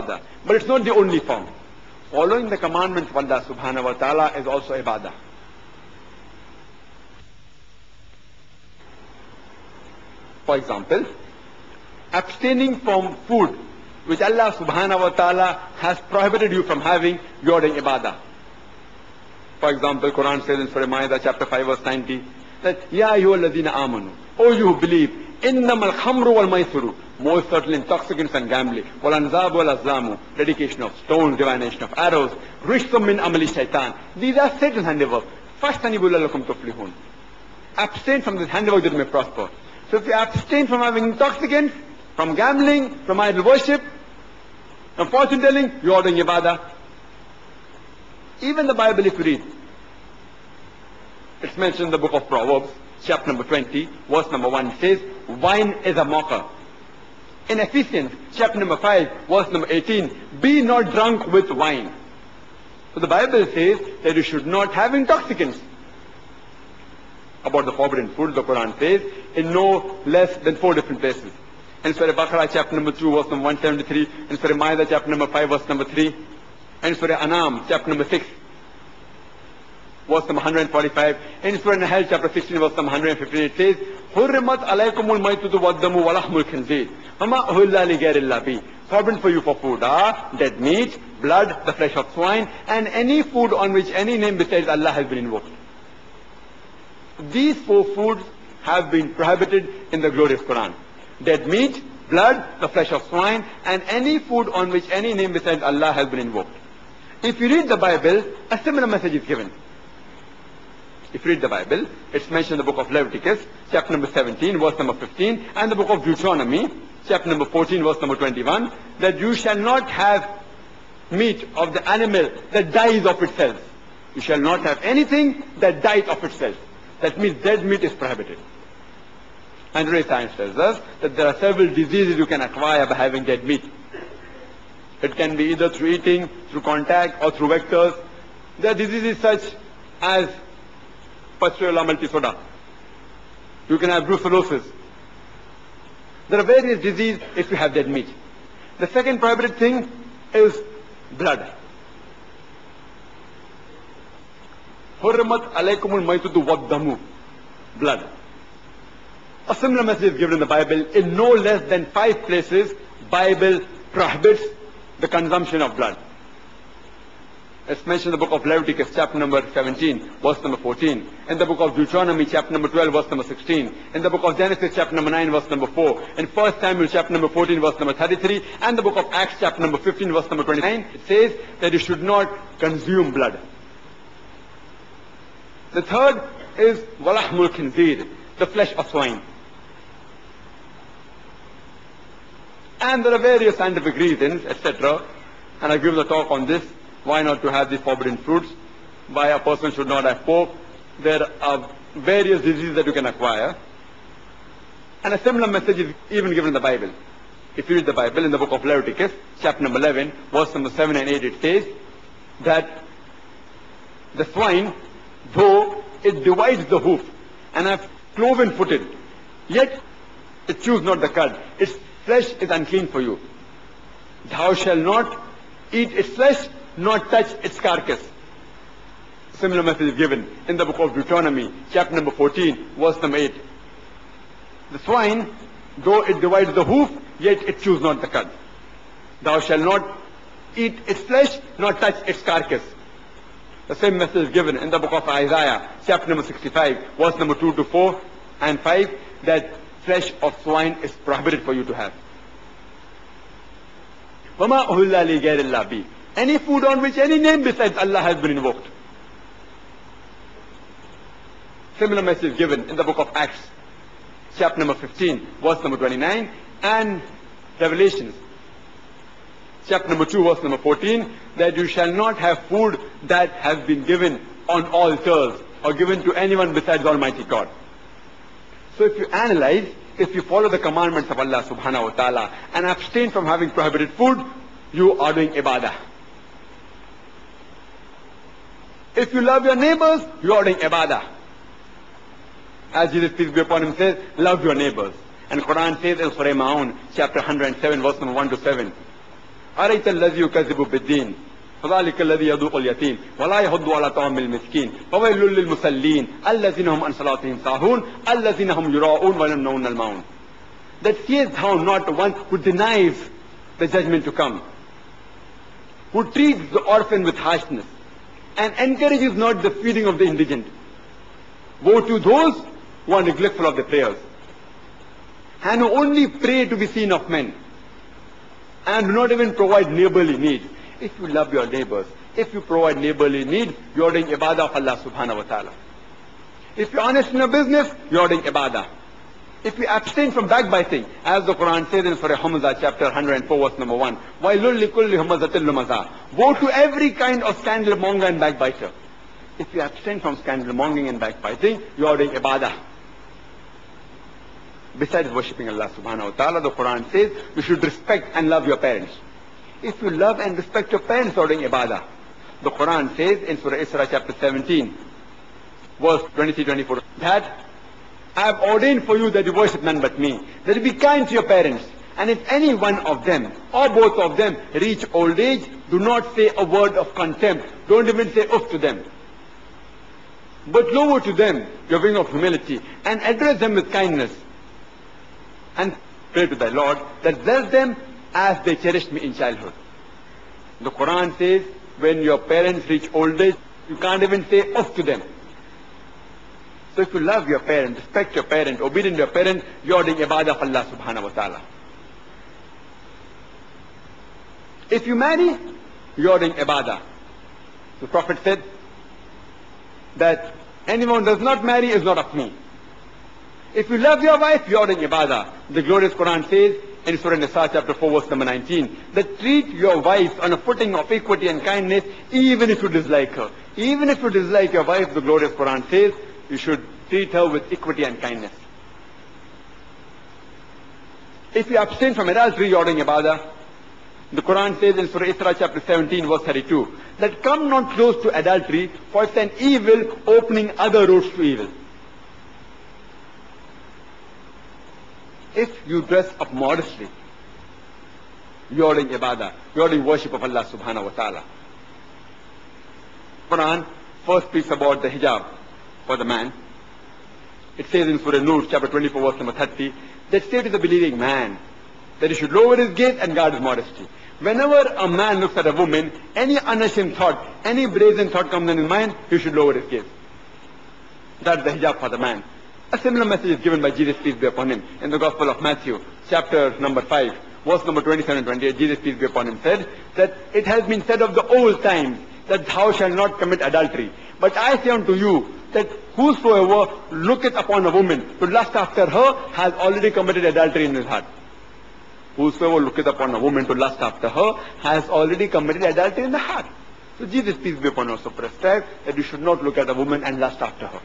ibadah. But it's not the only form. Following the commandments of Allah subhanahu wa ta'ala is also ibadah. For example, abstaining from food which Allah subhanahu wa ta'ala has prohibited you from having, you are doing ibadah. For example, Quran says in Surah Ma'idah chapter 5 verse 90 that Ya ayyuhalladhina amanu, O you who believe, innamal khamru wal maisuru, most certainly intoxicants and gambling, wal anzab wal azlamu, dedication of stones, divination of arrows, rishsum min amali shaitan. These are Satan's handiwork. Fastanibu lakum tuflihun. Abstain from this handiwork that you may prosper. So if you abstain from having intoxicants, from gambling, from idol worship, from fortune telling, you are doing ibadah. Even the Bible, if you read, it's mentioned in the book of Proverbs, chapter number 20, verse number 1, it says, wine is a mocker. In Ephesians, chapter number 5, verse number 18, be not drunk with wine. So the Bible says that you should not have intoxicants. About the forbidden food, the Quran says, in no less than 4 different places. In Surah Baqarah, chapter number 2, verse number 173, in Surah Ma'idah, chapter number 5, verse number 3, in Surah Anam, chapter number 6, verse number 145, in Surah Nahl, chapter 16, verse number 115, it says, حُرِّمَتْ عَلَيْكُمُ الْمَيْتُةُ وَالدَّمُ وَلَحْمُ الْخِنْزِيرِ وَمَا أُهِلَّ لِغَيْرِ اللَّهِ بِهِ. Forbidden for you for food are dead meat, blood, the flesh of swine, and any food on which any name besides Allah has been invoked. These 4 foods have been prohibited in the glorious Quran. Dead meat, blood, the flesh of swine, and any food on which any name besides Allah has been invoked. If you read the Bible, a similar message is given. If you read the Bible, it's mentioned in the book of Leviticus, chapter number 17, verse number 15, and the book of Deuteronomy, chapter number 14, verse number 21, that you shall not have meat of the animal that dies of itself. You shall not have anything that dies of itself. That means dead meat is prohibited. And today science tells us that there are several diseases you can acquire by having dead meat. It can be either through eating, through contact, or through vectors. There are diseases such as Pasteurella multisoda. You can have brucellosis. There are various diseases if you have dead meat. The second prohibited thing is blood. حُرِّمَتْ عَلَيْكُمُ الْمَيْتُةُ وَالدَّمُ. Blood. A similar message is given in the Bible. In no less than 5 places, Bible prohibits the consumption of blood. It's mentioned in the book of Leviticus, chapter number 17, verse number 14. In the book of Deuteronomy, chapter number 12, verse number 16. In the book of Genesis, chapter number 9, verse number 4. In 1 Samuel, chapter number 14, verse number 33. And the book of Acts, chapter number 15, verse number 29. It says that you should not consume blood. The third is walahmul khinzir, the flesh of swine. And there are various scientific reasons, etc. And I've given a talk on this. Why not to have these forbidden fruits? Why a person should not have pork? There are various diseases that you can acquire. And a similar message is even given in the Bible. If you read the Bible in the book of Leviticus, chapter number 11, verse number 7 and 8, it says that the swine, though it divides the hoof and are cloven-footed, yet it chews not the cud. Its flesh is unclean for you. Thou shalt not eat its flesh, not touch its carcass. Similar message is given in the book of Deuteronomy, chapter number 14, verse number 8. The swine, though it divides the hoof, yet it chews not the cud. Thou shalt not eat its flesh, not touch its carcass. The same message is given in the book of Isaiah, chapter number 65, verse number 2 to 4 and 5, that flesh of swine is prohibited for you to have. وَمَا أُهِلَّ لِغَيْرِ اللَّهِ بِهِ. Any food on which any name besides Allah has been invoked. Similar message is given in the book of Acts, chapter number 15, verse number 29, and Revelations, chapter number 2, verse number 14, that you shall not have food that has been given on altars or given to anyone besides Almighty God. So if you analyze, if you follow the commandments of Allah subhanahu wa ta'ala and abstain from having prohibited food, you are doing ibadah. If you love your neighbors, you are doing ibadah. As Jesus, peace be upon him, says, love your neighbors. And Quran says in Surah Ma'un, chapter 107, verse number 1 to 7, أَرَيْتَ الَّذِي يُكَذِّبُ بِالدِّينِ فَذَلِكَ الَّذِي يَدُوقُ الْيَتِيمَ وَلَا يَحُضُّ عَلَى طَعَامِ الْمِسْكِينِ فَوَيْلٌ لِلْمُصَلِّينَ الَّذِينَ هُمْ عَنْ صَلَاتِهِمْ سَاهُونَ الَّذِينَ هُمْ يُرَاءُونَ وَيَمْنَعُونَ الْمَاعُونَ. That seest thou not one who denies the judgment to come, who treats the orphan with harshness, and encourages not the feeding of the indigent. Woe to those who are neglectful of their prayers, and who only pray to be seen of men, and do not even provide neighborly needs. If you love your neighbors, if you provide neighborly needs, you are doing ibadah of Allah subhanahu wa ta'ala. If you are honest in your business, you are doing ibadah. If you abstain from backbiting, as the Quran says in Surah Hamzah chapter 104 verse number 1, وَيْلٌ لِكُلِّ هُمَزَةٍ لُمَزَةٍ. Woe to every kind of scandalmonger and backbiter. If you abstain from scandalmongering and backbiting, you are doing ibadah. Besides worshipping Allah subhanahu wa ta'ala, the Quran says you should respect and love your parents. If you love and respect your parents, you are doing ibadah. The Quran says in Surah Isra chapter 17 verse 23-24 that I have ordained for you that you worship none but me, that you be kind to your parents, and if any one of them or both of them reach old age, do not say a word of contempt, don't even say uff to them, but lower to them your wing of humility and address them with kindness, and pray to thy Lord that bless them as they cherished me in childhood. The Quran says when your parents reach old age, you can't even say uff to them. So if you love your parent, respect your parent, obedient to your parent, you are doing ibadah of Allah subhanahu wa ta'ala. If you marry, you are doing ibadah. The Prophet said that anyone who does not marry is not of me. If you love your wife, you are doing ibadah. The glorious Quran says in Surah Nisa chapter 4 verse number 19 that treat your wife on a footing of equity and kindness even if you dislike her. Even if you dislike your wife, the glorious Quran says you should treat her with equity and kindness. If you abstain from adultery, you are doing ibadah. The Quran says in Surah Isra chapter 17 verse 32 that come not close to adultery, for it's an evil opening other roads to evil. If you dress up modestly, you are doing ibadah, you are doing worship of Allah subhanahu wa ta'ala. Quran first speaks about the hijab for the man. It says in Surah Nur chapter 24 verse number 30 that say to the believing man that he should lower his gaze and guard his modesty. Whenever a man looks at a woman, any unashamed thought, any brazen thought comes in his mind, he should lower his gaze. That's the hijab for the man. A similar message is given by Jesus, peace be upon him, in the Gospel of Matthew, chapter number 5, verse number 27 and 28. Jesus, peace be upon him, said that it has been said of the old times that thou shalt not commit adultery. But I say unto you that whosoever looketh upon a woman to lust after her has already committed adultery in his heart. Whosoever looketh upon a woman to lust after her has already committed adultery in the heart. So Jesus, peace be upon him, also prescribed that you should not look at a woman and lust after her.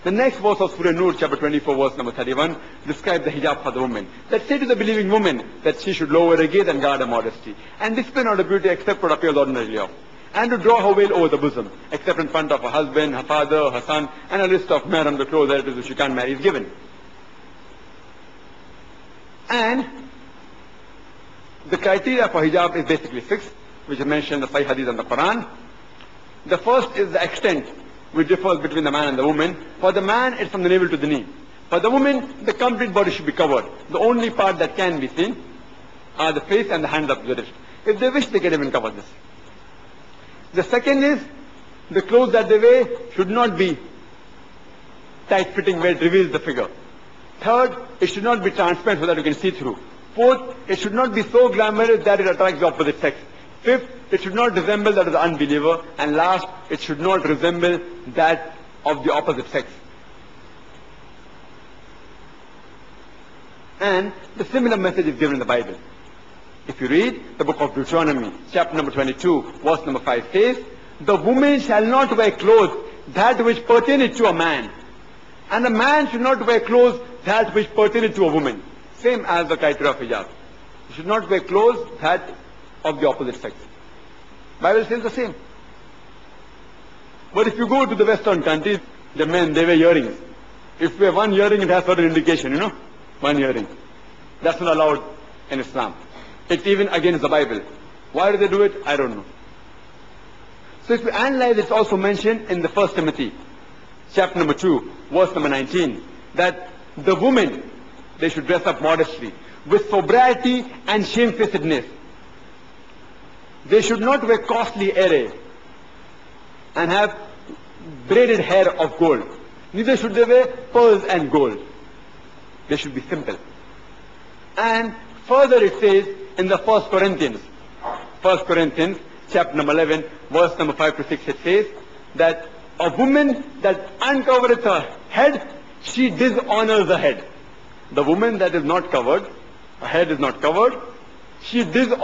The next verse of Surah Nur, chapter 24, verse number 31, describes the hijab for the woman. That say to the believing woman that she should lower her gaze and guard her modesty, and display not her beauty except what appears ordinarily of, and to draw her veil over the bosom, except in front of her husband, her father, her son, and a list of mahram, the clothes relatives which she can't marry is given. And the criteria for hijab is basically 6, which is mentioned in the Sahih Hadith and the Quran. The first is the extent, which differs between the man and the woman. For the man, it's from the navel to the knee. For the woman, the complete body should be covered. The only part that can be seen are the face and the hands up to the wrist. If they wish, they can even cover this. The second is, the clothes that they wear should not be tight-fitting where it reveals the figure. Third, it should not be transparent so that you can see through. Fourth, it should not be so glamorous that it attracts the opposite sex. Fifth, it should not resemble that of the unbeliever. And last, it should not resemble that of the opposite sex. And the similar message is given in the Bible. If you read the book of Deuteronomy, chapter number 22, verse number 5 says, the woman shall not wear clothes that which pertaineth to a man, and a man should not wear clothes that which pertaineth to a woman. Same as the criteria of hijab. You should not wear clothes that of the opposite sex. Bible says the same. But if you go to the Western countries, the men, they wear earrings. If we have one earring, it has certain indication, one earring. That's not allowed in Islam. It's even against the Bible. Why do they do it? I don't know. So if you analyze, it's also mentioned in the 1 Timothy, chapter number 2, verse number 19, that the women, they should dress up modestly, with sobriety and shamefacedness. They should not wear costly array and have braided hair of gold. Neither should they wear pearls and gold. They should be simple. And further it says in the 1 Corinthians, chapter number 11, verse number 5 to 6, it says that a woman that uncovereth her head, she dishonors the head. The woman that is not covered, her head is not covered, she dishonors